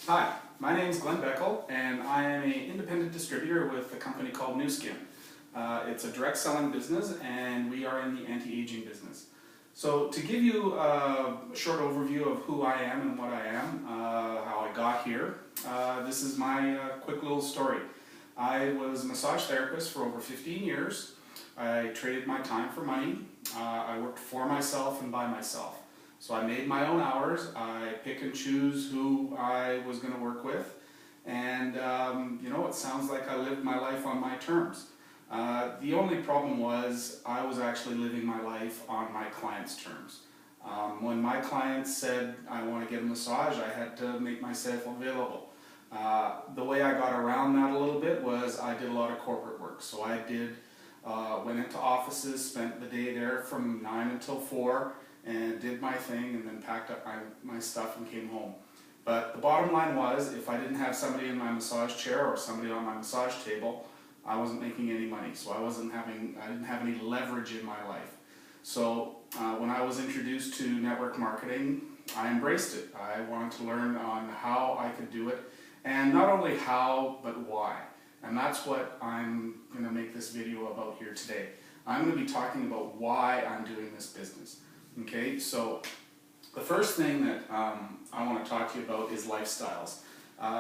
Hi, my name is Glenn Beckel, and I am an independent distributor with a company called Nu Skin. It's a direct selling business, and we are in the anti-aging business. So to give you a short overview of who I am and what I am, how I got here, this is my quick little story. I was a massage therapist for over 15 years. I traded my time for money. I worked for myself and by myself. So I made my own hours. I pick and choose who I was going to work with. And, it sounds like I lived my life on my terms. The only problem was I was actually living my life on my clients' terms. When my clients said, I want to get a massage, I had to make myself available. The way I got around that a little bit was I did a lot of corporate work. So I went into offices, spent the day there from 9 until 4, and did my thing, and then packed up my stuff and came home. But the bottom line was, if I didn't have somebody in my massage chair or somebody on my massage table, I wasn't making any money. So I didn't have any leverage in my life. So when I was introduced to network marketing, I embraced it. I wanted to learn on how I could do it, and not only how, but why. And that's what I'm going to make this video about here today. I'm going to be talking about why I'm doing this business. Okay, so the first thing that I want to talk to you about is lifestyles.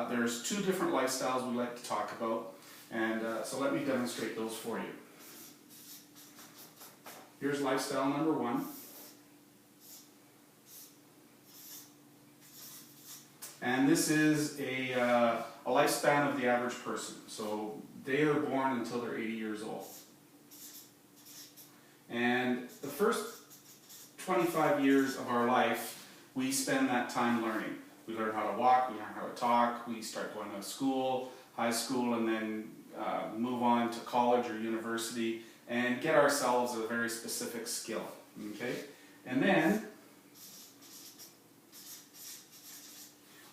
There's two different lifestyles we like to talk about, and so let me demonstrate those for you. Here's lifestyle number one. And this is a lifespan of the average person. So they are born until they're 80 years old. And the first 25 years of our life, we spend that time learning. We learn how to walk, we learn how to talk, we start going to school, high school, and then move on to college or university and get ourselves a very specific skill. Okay? And then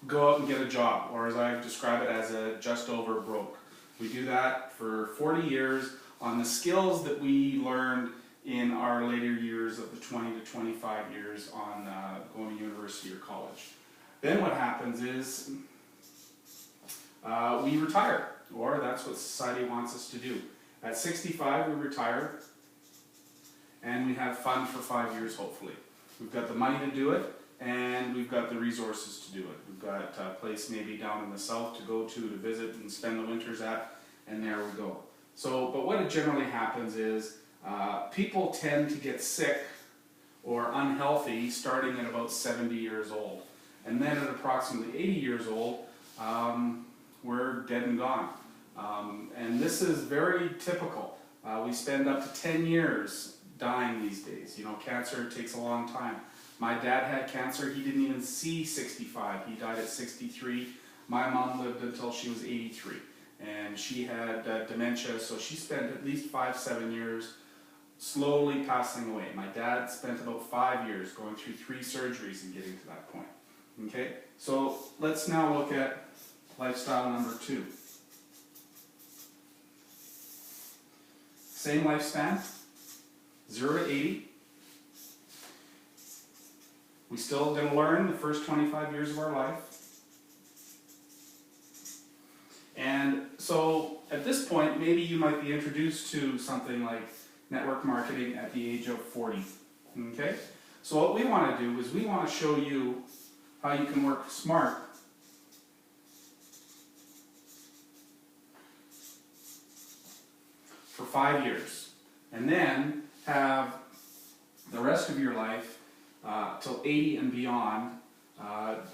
go out and get a job, or as I describe it, as a just over broke. We do that for 40 years on the skills that we learned in our later years of the 20 to 25 years on going to university or college. Then what happens is we retire, or that's what society wants us to do. At 65 we retire, and we have fun for 5 years hopefully. We've got the money to do it, and we've got the resources to do it. We've got a place maybe down in the south to go to visit and spend the winters at, and there we go. So, but what generally happens is people tend to get sick or unhealthy starting at about 70 years old. And then at approximately 80 years old, we're dead and gone. And this is very typical. We spend up to 10 years dying these days. You know, cancer takes a long time. My dad had cancer. He didn't even see 65. He died at 63. My mom lived until she was 83. And she had dementia, so she spent at least 5-7 years slowly passing away. My dad spent about 5 years going through 3 surgeries and getting to that point. Okay, so let's now look at lifestyle number 2. Same lifespan, 0 to 80. We still going to learn the first 25 years of our life. And so at this point, maybe you might be introduced to something like network marketing at the age of 40. Okay? So what we want to do is we want to show you how you can work smart for 5 years, and then have the rest of your life till 80 and beyond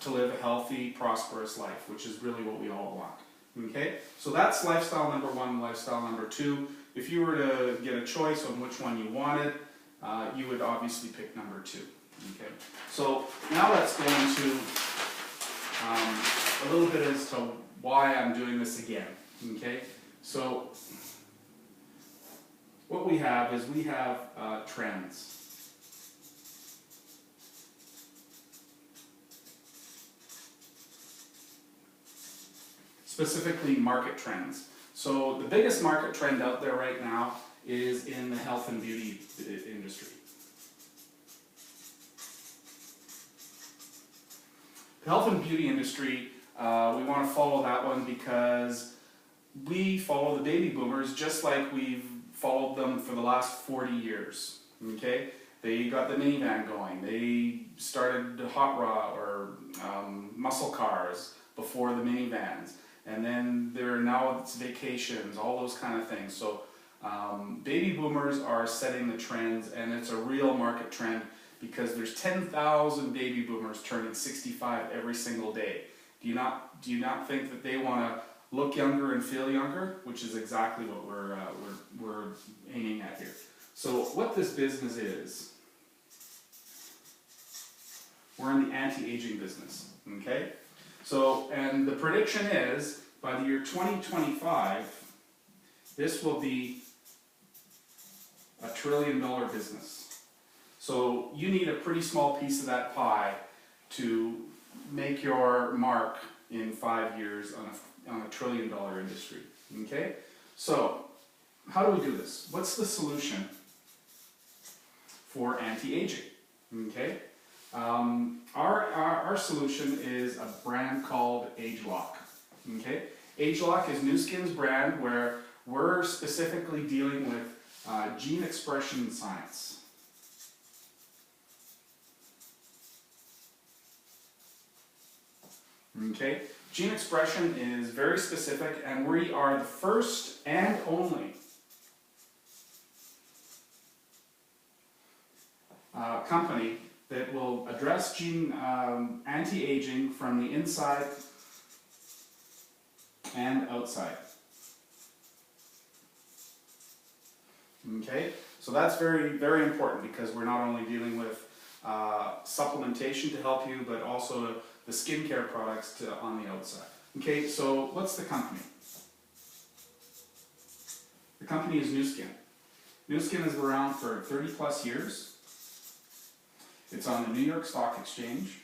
to live a healthy, prosperous life, which is really what we all want. Okay? So that's lifestyle number 1, lifestyle number 2. If you were to get a choice on which one you wanted, you would obviously pick number 2. Okay? So now let's go into a little bit as to why I'm doing this again. Okay? So what we have is we have trends. Specifically market trends. So the biggest market trend out there right now is in the health and beauty industry. The health and beauty industry we want to follow that one because we follow the baby boomers just like we've followed them for the last 40 years. Okay? They got the minivan going. They started hot rod or muscle cars before the minivans. And then now it's vacations, all those kind of things. So baby boomers are setting the trends, and it's a real market trend because there's 10,000 baby boomers turning 65 every single day. Do you not think that they want to look younger and feel younger? Which is exactly what we're aiming at here. So what this business is, we're in the anti-aging business. Okay. So, and the prediction is, by the year 2025, this will be a $1 trillion business. So you need a pretty small piece of that pie to make your mark in 5 years on a $1 trillion industry. Okay? So, how do we do this? What's the solution for anti-aging? Okay? Our solution is a brand called ageLOC. Okay? ageLOC is Nu Skin's brand where we're specifically dealing with gene expression science. Okay? Gene expression is very specific, and we are the first and only company that will address gene anti-aging from the inside and outside. Okay, so that's very, very important because we're not only dealing with supplementation to help you, but also the skincare products on the outside. Okay, so what's the company? The company is Nu Skin. Nu Skin has been around for 30 plus years. It's on the New York Stock Exchange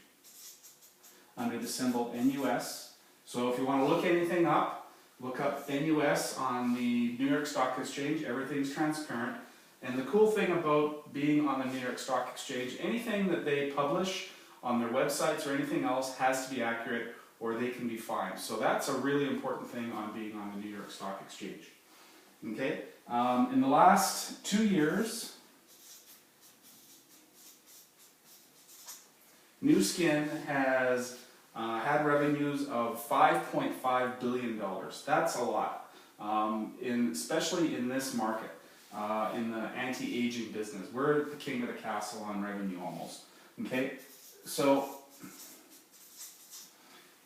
under the symbol NUS. So if you want to look anything up, look up NUS on the New York Stock Exchange. Everything's transparent. And the cool thing about being on the New York Stock Exchange, anything that they publish on their websites or anything else has to be accurate or they can be fined. So that's a really important thing on being on the New York Stock Exchange. Okay? In the last 2 years, Nu Skin has had revenues of $5.5 billion. That's a lot, especially in this market, in the anti-aging business. We're the king of the castle on revenue almost. Okay, so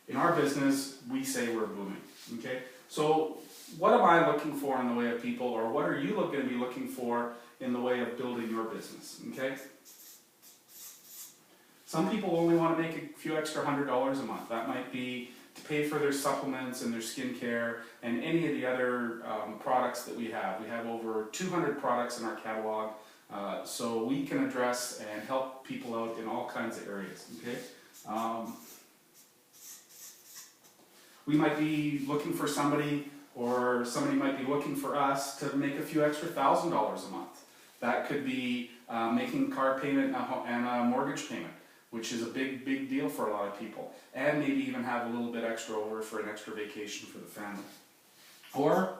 in our business, we say we're booming. Okay, so what am I looking for in the way of people, or what are you going to be looking for in the way of building your business? Okay. Some people only want to make a few extra $100 a month. That might be to pay for their supplements and their skincare and any of the other products that we have. We have over 200 products in our catalog, so we can address and help people out in all kinds of areas. Okay, we might be looking for somebody, or somebody might be looking for us to make a few extra $1,000 a month. That could be making a car payment and a mortgage payment, which is a big, big deal for a lot of people. And maybe even have a little bit extra over for an extra vacation for the family. Or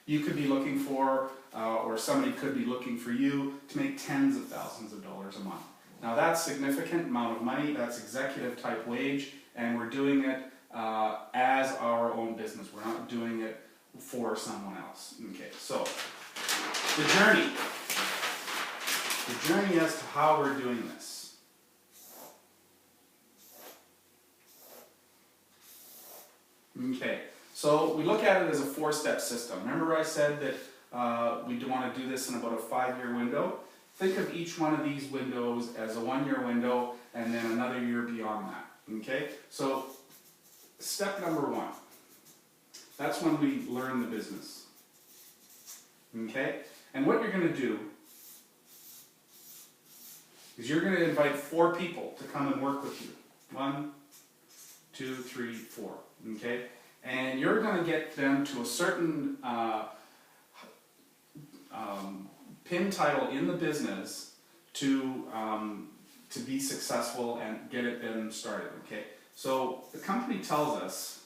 you could be looking for, or somebody could be looking for you to make tens of thousands of dollars a month. Now that's a significant amount of money, that's executive type wage, and we're doing it as our own business. We're not doing it for someone else. Okay, so the journey. The journey as to how we're doing this. Okay, so we look at it as a 4-step system. Remember I said that we want to do this in about a 5-year window? Think of each one of these windows as a 1-year window and then another year beyond that. Okay, so step number 1. That's when we learn the business. Okay, and what you're going to do is you're going to invite 4 people to come and work with you. 1, 2, 3, 4. Okay? And you're going to get them to a certain pin title in the business to to be successful and get it then started, okay? So the company tells us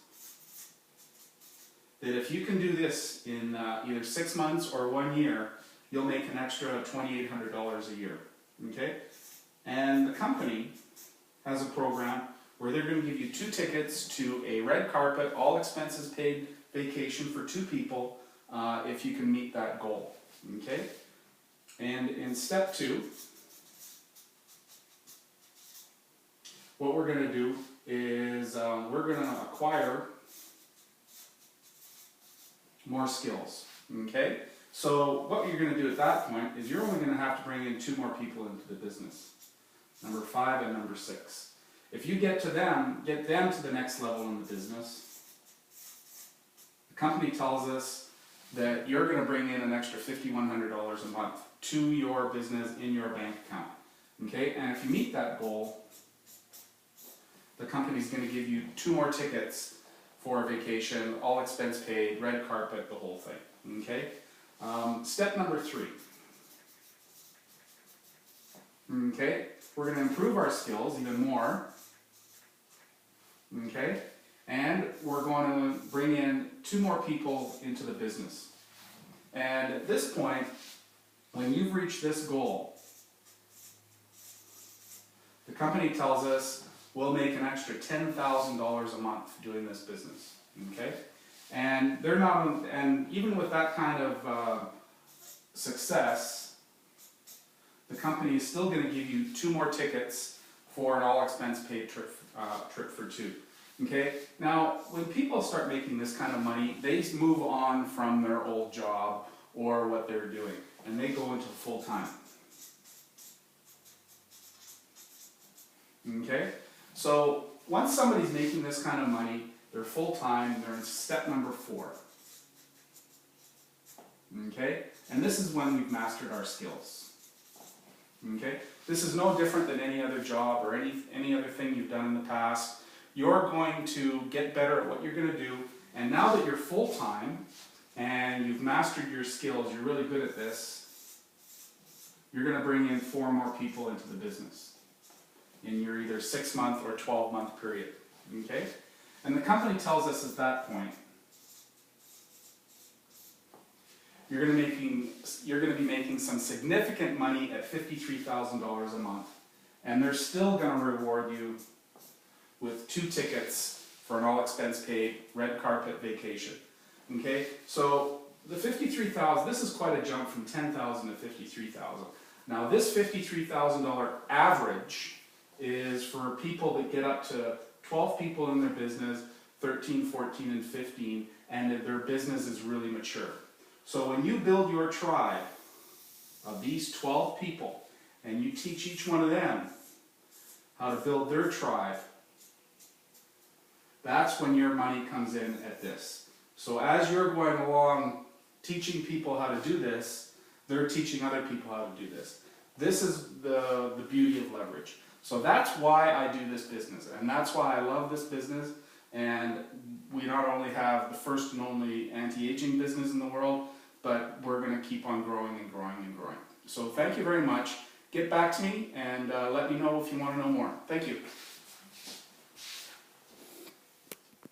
that if you can do this in either 6 months or 1 year, you'll make an extra $2,800 a year, okay? And the company has a program where they're going to give you 2 tickets to a red carpet, all expenses paid vacation for 2 people if you can meet that goal, okay? And in step 2, what we're going to do is we're going to acquire more skills, okay? So what you're going to do at that point is you're only going to have to bring in 2 more people into the business, number 5 and number 6. If you get them to the next level in the business, the company tells us that you're going to bring in an extra $5,100 a month to your business in your bank account, okay? And if you meet that goal, the company's going to give you 2 more tickets for a vacation, all expense paid, red carpet, the whole thing, okay? Step number 3. Okay, we're going to improve our skills even more, okay? And we're going to bring in 2 more people into the business. And at this point, when you've reached this goal, the company tells us we'll make an extra $10,000 a month doing this business, okay? And they're not, and even with that kind of success, the company is still going to give you 2 more tickets for an all-expense paid trip for 2. Okay. Now, when people start making this kind of money, they move on from their old job or what they're doing, and they go into full time. Okay. So once somebody's making this kind of money, they're full time. They're in step number 4. Okay. And this is when we've mastered our skills. Okay? This is no different than any other job or any other thing you've done in the past. You're going to get better at what you're going to do, and now that you're full-time and you've mastered your skills, you're really good at this, you're going to bring in 4 more people into the business in your either 6-month or 12-month period. Okay? And the company tells us at that point, you're going to be making some significant money at $53,000 a month, and they're still going to reward you with 2 tickets for an all-expense paid red carpet vacation. Okay, so the $53,000. This is quite a jump from $10,000 to $53,000. Now, this $53,000 average is for people that get up to 12 people in their business, 13, 14, and 15, and that their business is really mature. So when you build your tribe of these 12 people, and you teach each one of them how to build their tribe, that's when your money comes in at this. So as you're going along teaching people how to do this, they're teaching other people how to do this. This is the beauty of leverage. So that's why I do this business, and that's why I love this business. And we not only have the first and only anti-aging business in the world, but we're going to keep on growing and growing and growing. So thank you very much. Get back to me and let me know if you want to know more. Thank you.